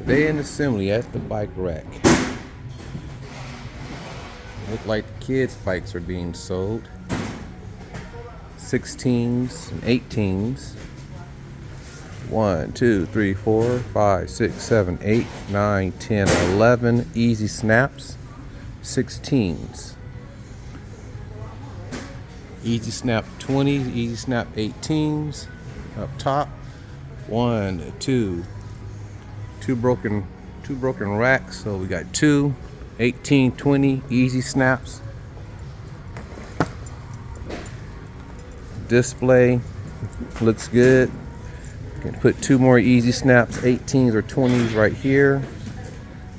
Day in assembly at the bike rack. Look like kids' bikes are being sold. 16s and 18s. 1, 2, 3, 4, 5, 6, 7, 8, 9, 10, 11 easy snaps. 16s. Easy snap 20s, easy snap 18s. Up top. 1, 2. Two broken racks, so we got 2 18, 20 easy snaps. Display looks good. Can put 2 more easy snaps, 18s or 20s right here.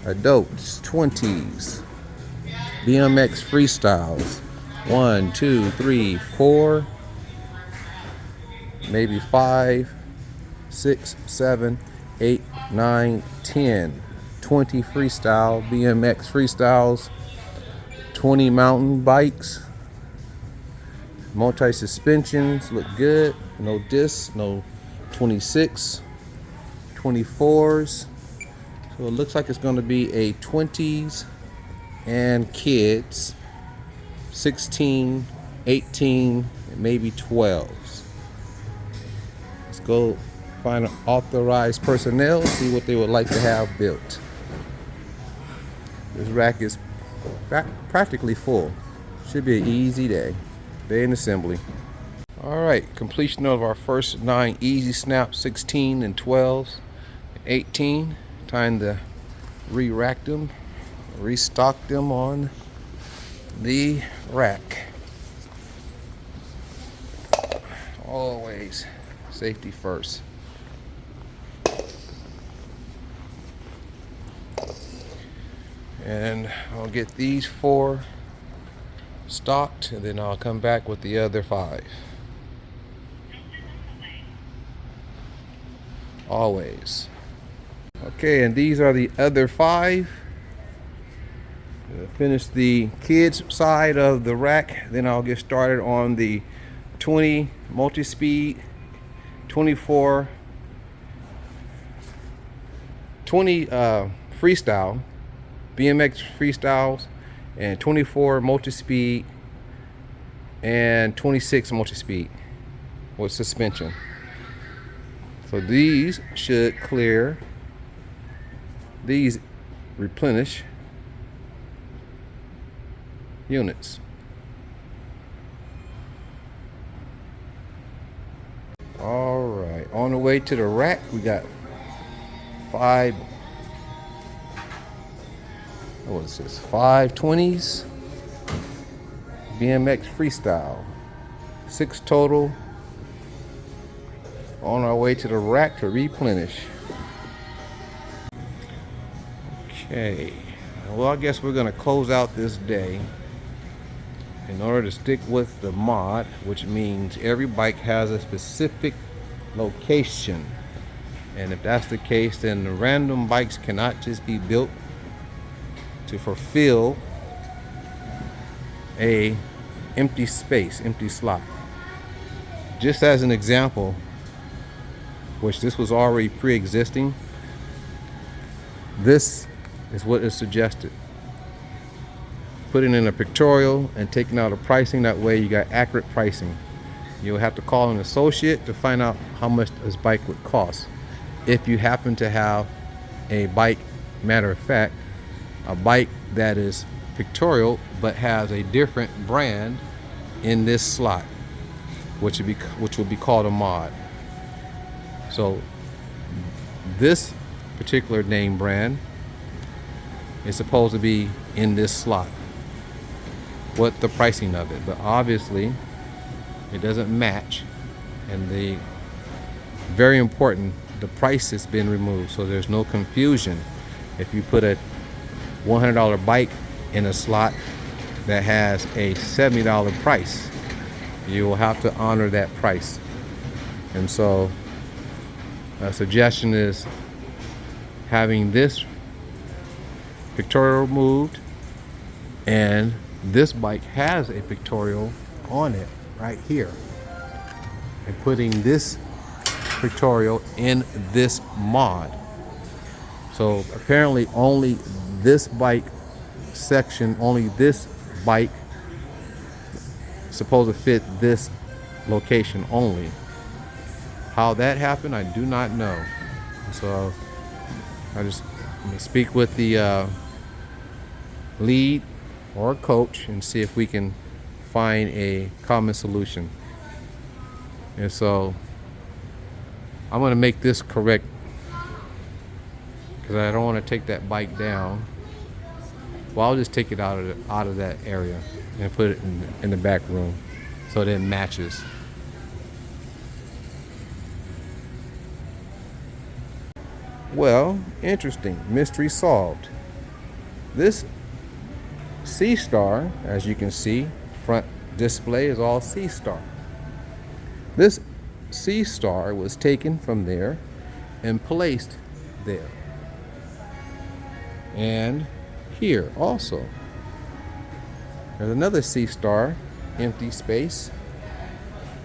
Adults 20s. BMX freestyles 1, 2, 3, 4, maybe 5, 6, 7, 8, 9, 10, 20 freestyle BMX freestyles, 20 mountain bikes, multi suspensions look good, no discs, no 26, 24s. So it looks like it's going to be a 20s and kids, 16, 18, and maybe 12s. Let's go find authorized personnel, see what they would like to have built. This rack is practically full. Should be an easy day in assembly. All right, completion of our first 9 easy snaps, 16 and 12s, 18. Time to re-rack them, restock them on the rack. Always safety first. And I'll get these 4 stocked, and then I'll come back with the other 5. Always. Okay, and these are the other 5. Finish the kids side of the rack, then I'll get started on the 20 multi-speed, 24, 20 freestyle, BMX freestyles, and 24 multi-speed and 26 multi-speed with suspension. So these should clear, these replenish units. All right, on the way to the rack, we got 5, what is this, 5 20s BMX freestyle, 6 total. On our way to the rack to replenish. Okay, well, I guess we're going to close out this day in order to stick with the mod, which means every bike has a specific location. And if that's the case, then the random bikes cannot just be built to fulfill a empty space, empty slot. Just as an example, which this was already pre-existing, this is what is suggested. Putting in a pictorial and taking out a pricing, that way you got accurate pricing. You'll have to call an associate to find out how much this bike would cost. If you happen to have a bike, matter of fact, a bike that is pictorial but has a different brand in this slot, which will be called a mod. So this particular name brand is supposed to be in this slot. What the pricing of it, but obviously it doesn't match, and the very important, the price has been removed, so there's no confusion. If you put a $100 bike in a slot that has a $70 price, you will have to honor that price. And so a suggestion is having this pictorial removed, and this bike has a pictorial on it right here, and putting this pictorial in this mod. So apparently only this bike section, only this bike supposed to fit this location only. How that happened, I do not know. So I just speak with the lead or coach and see if we can find a common solution. And so I'm going to make this correct because I don't want to take that bike down. Well, I'll just take it out of that area and put it in the back room so that it matches. Well, interesting. Mystery solved. This C Star, as you can see, front display is all C Star. This C Star was taken from there and placed there. And here also. There's another C Star, empty space,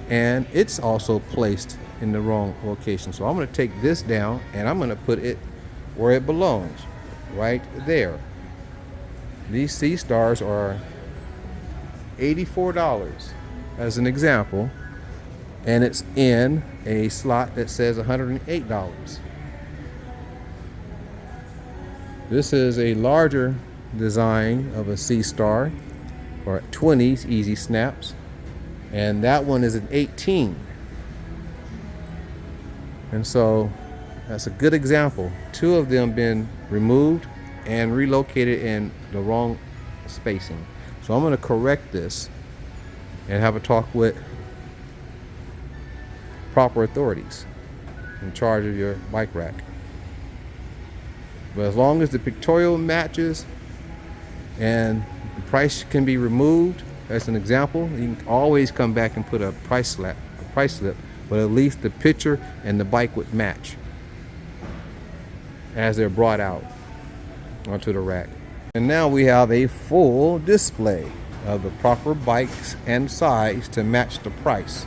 and it's also placed in the wrong location. So I'm going to take this down and I'm going to put it where it belongs, right there. These C Stars are $84 as an example, and it's in a slot that says $108. This is a larger design of a C Star or 20s easy snaps, and that one is an 18. And so that's a good example. Two of them been removed and relocated in the wrong spacing. So I'm going to correct this and have a talk with proper authorities in charge of your bike rack. But as long as the pictorial matches and the price can be removed, as an example, you can always come back and put a price slip, but at least the picture and the bike would match as they're brought out onto the rack. And now we have a full display of the proper bikes and size to match the price.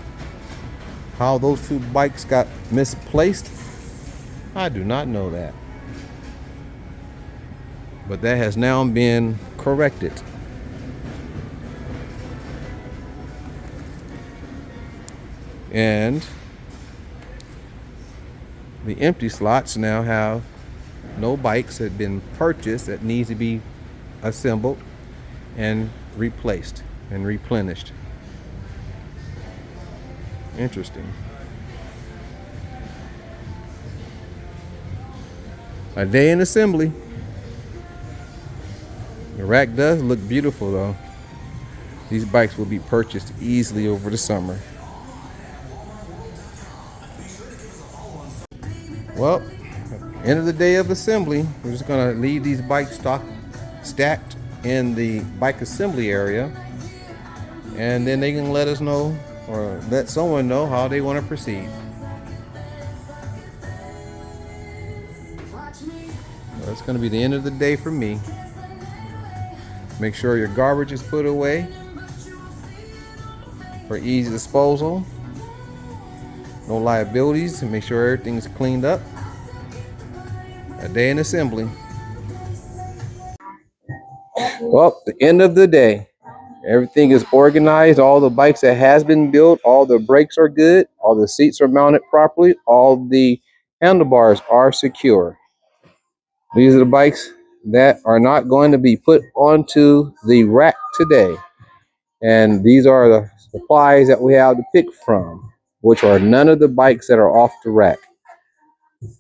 How those two bikes got misplaced, I do not know that. But that has now been corrected. And the empty slots now have no bikes that have been purchased that needs to be assembled and replaced and replenished. Interesting. A day in assembly. The rack does look beautiful though. These bikes will be purchased easily over the summer. Well, end of the day of assembly. We're just gonna leave these bikes stacked in the bike assembly area, and then they can let us know or let someone know how they want to proceed. That's going to be the end of the day for me. Make sure your garbage is put away for easy disposal. No liabilities, and make sure everything's cleaned up. A day in assembly. Well, the end of the day. Everything is organized. All the bikes that has been built, all the brakes are good. All the seats are mounted properly. All the handlebars are secure. These are the bikes that are not going to be put onto the rack today. And these are the supplies that we have to pick from, which are none of the bikes that are off the rack.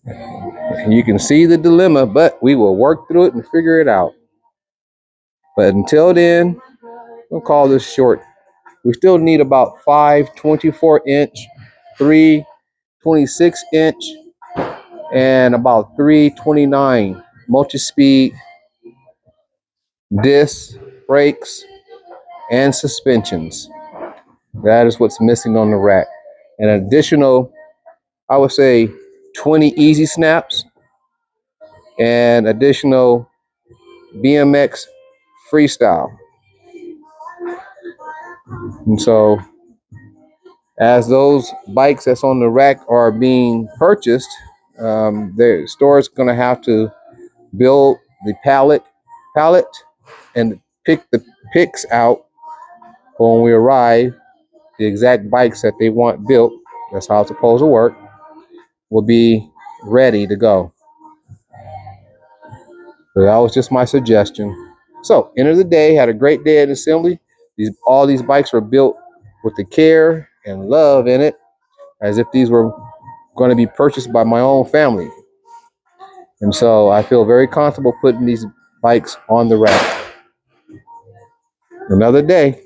And you can see the dilemma, but we will work through it and figure it out. But until then, we'll call this short. We still need about 5 24-inch, 3 26-inch, and about 3 29 multi-speed discs, brakes, and suspensions. That is what's missing on the rack. An additional, I would say, 20 easy snaps and additional BMX freestyle. And so as those bikes that's on the rack are being purchased, the store's going to have to build the pallet and pick the picks out for when we arrive. The exact bikes that they want built, that's how it's supposed to work, will be ready to go. So that was just my suggestion. So, end of the day, had a great day at assembly. All these bikes were built with the care and love in it, as if these were going to be purchased by my own family. And so I feel very comfortable putting these bikes on the rack. Another day.